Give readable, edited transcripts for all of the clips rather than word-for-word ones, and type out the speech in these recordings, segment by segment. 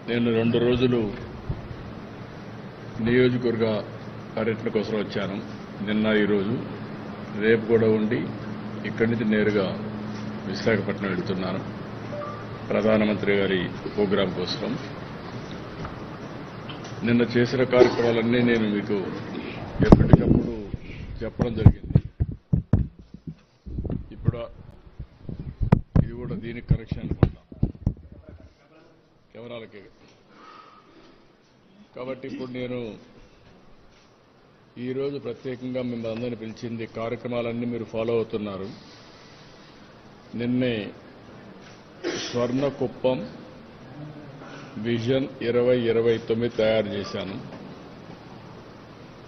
నేను 2 రోజులు నియోజకవర్గ పర్యటన కోసం వచ్చాను. నిన్న ఈరోజు రేపు కూడా ఉండి ఇక్కడి నుంచి నేరుగా విశాఖపట్నం వెళ్తున్నాను ప్రధానమంత్రి గారి ప్రోగ్రాం కోసం. నిన్న చేసిన కార్యక్రమాలన్నీ నేను మీకు ఎప్పటికప్పుడు చెప్పడం జరిగింది. ఇప్పుడు ఇది కూడా దీనికి కరెక్షన్ అనుకుంటా కెమెరాలకి. కాబట్టి ఇప్పుడు నేను ఈరోజు ప్రత్యేకంగా మిమ్మల్ని అందరినీ పిలిచింది కార్యక్రమాలన్నీ మీరు ఫాలో అవుతున్నారు. నిన్నే స్వర్ణకుప్పం విజన్ 2029 తయారు చేశాను.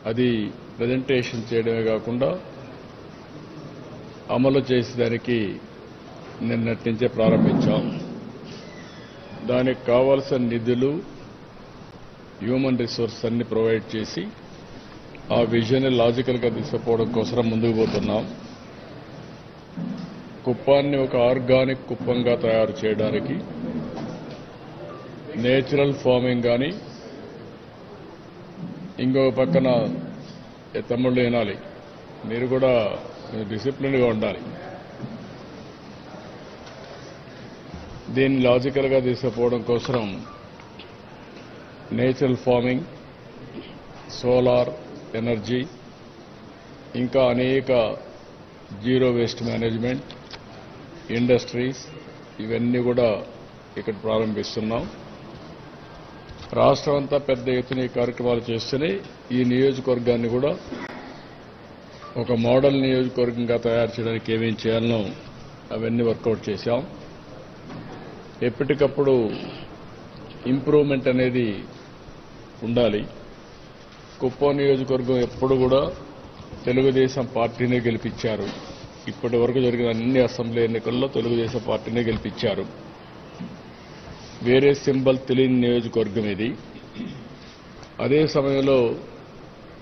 అది ప్రజెంటేషన్ చేయడమే కాకుండా అమలు చేసేదానికి నిన్నటి నుంచే ప్రారంభించాం. దానికి కావాల్సిన నిధులు, హ్యూమన్ రిసోర్స్ అన్ని ప్రొవైడ్ చేసి ఆ విజన్ లాజికల్గా తీసుకుపోవడం కోసం ముందుకు పోతున్నాం. కుప్పాన్ని ఒక ఆర్గానిక్ కుప్పంగా తయారు చేయడానికి నేచురల్ ఫార్మింగ్ కానీ, ఇంకొక పక్కన తమ్ముళ్ళు వినాలి, మీరు కూడా డిసిప్లిన్గా ఉండాలి. దీన్ని లాజికల్గా తీసుకుపోవడం కోసం నేచురల్ ఫార్మింగ్, సోలార్ ఎనర్జీ, ఇంకా అనేక జీరో వేస్ట్ మేనేజ్మెంట్, ఇండస్ట్రీస్, ఇవన్నీ కూడా ఇక్కడ ప్రారంభిస్తున్నాం. రాష్ట్రం అంతా పెద్ద ఎత్తున ఈ కార్యక్రమాలు చేస్తూనే ఈ నియోజకవర్గాన్ని కూడా ఒక మోడల్ నియోజకవర్గంగా తయారు చేయడానికి ఏమేం చేయాలనో అవన్నీ వర్కౌట్ చేశాం. ఎప్పటికప్పుడు ఇంప్రూవ్మెంట్ అనేది ఉండాలి. కుప్పం నియోజకవర్గం ఎప్పుడు కూడా తెలుగుదేశం పార్టీనే గెలిపించారు. ఇప్పటి వరకు జరిగిన అన్ని అసెంబ్లీ ఎన్నికల్లో తెలుగుదేశం పార్టీనే గెలిపించారు. వేరే సింబల్ తెలియని నియోజకవర్గం ఇది. అదే సమయంలో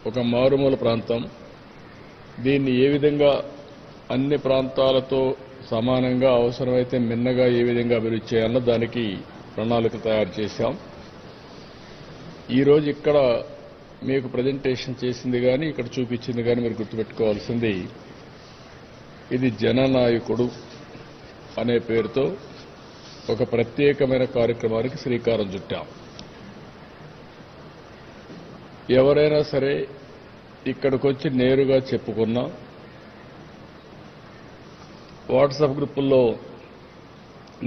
ఒక మారుమూల ప్రాంతం. దీన్ని ఏ విధంగా అన్ని ప్రాంతాలతో సమానంగా, అవసరమైతే మిన్నగా ఏ విధంగా అభివృద్ధి చేయాలో దానికి ప్రణాళిక తయారు చేశాం. ఈరోజు ఇక్కడ మీకు ప్రజెంటేషన్ చేసింది కానీ, ఇక్కడ చూపించింది కానీ మీరు గుర్తుపెట్టుకోవాల్సింది, ఇది జననాయకుడు అనే పేరుతో ఒక ప్రత్యేకమైన కార్యక్రమానికి శ్రీకారం చుట్టాం. ఎవరైనా సరే ఇక్కడికి వచ్చి నేరుగా చెప్పుకున్నా, వాట్సాప్ గ్రూపుల్లో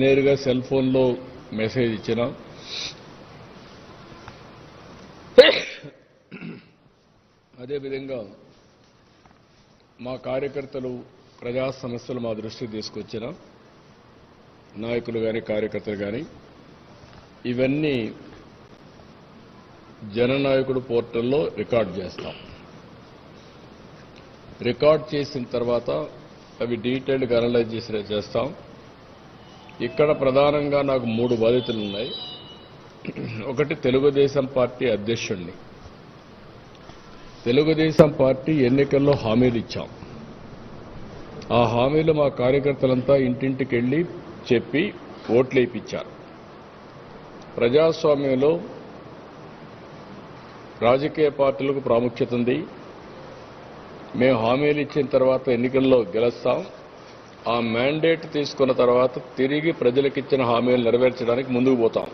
నేరుగా సెల్ ఫోన్లో మెసేజ్ ఇచ్చినా, అదేవిధంగా మా కార్యకర్తలు ప్రజా సమస్యలు మా దృష్టికి తీసుకొచ్చిన నాయకులు కానీ, కార్యకర్తలు కానీ, ఇవన్నీ జననాయకుడు పోర్టల్లో రికార్డ్ చేస్తాం. రికార్డ్ చేసిన తర్వాత అవి డీటెయిల్డ్గా అనలైజ్ చేస్తాం. ఇక్కడ ప్రధానంగా నాకు 3 బాధ్యతలు ఉన్నాయి. ఒకటి, తెలుగుదేశం పార్టీ అధ్యక్షుడిని. తెలుగుదేశం పార్టీ ఎన్నికల్లో హామీలు ఇచ్చాం. ఆ హామీలు మా కార్యకర్తలంతా ఇంటింటికి వెళ్లి చెప్పి ఓట్లు వేయించారు. ప్రజాస్వామ్యంలో రాజకీయ పార్టీలకు ప్రాముఖ్యత ఉంది. మేము హామీలు ఇచ్చిన తర్వాత ఎన్నికల్లో గెలుస్తాం. ఆ మ్యాండేట్ తీసుకున్న తర్వాత తిరిగి ప్రజలకు ఇచ్చిన హామీలు నెరవేర్చడానికి ముందుకు పోతాం.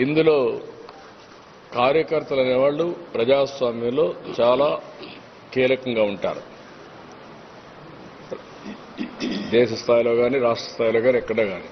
ఇందులో కార్యకర్తలు అనేవాళ్లు ప్రజాస్వామ్యంలో చాలా కీలకంగా ఉంటారు. దేశ స్థాయిలో కానీ, రాష్ట్ర స్థాయిలో కానీ, ఎక్కడ కానీ.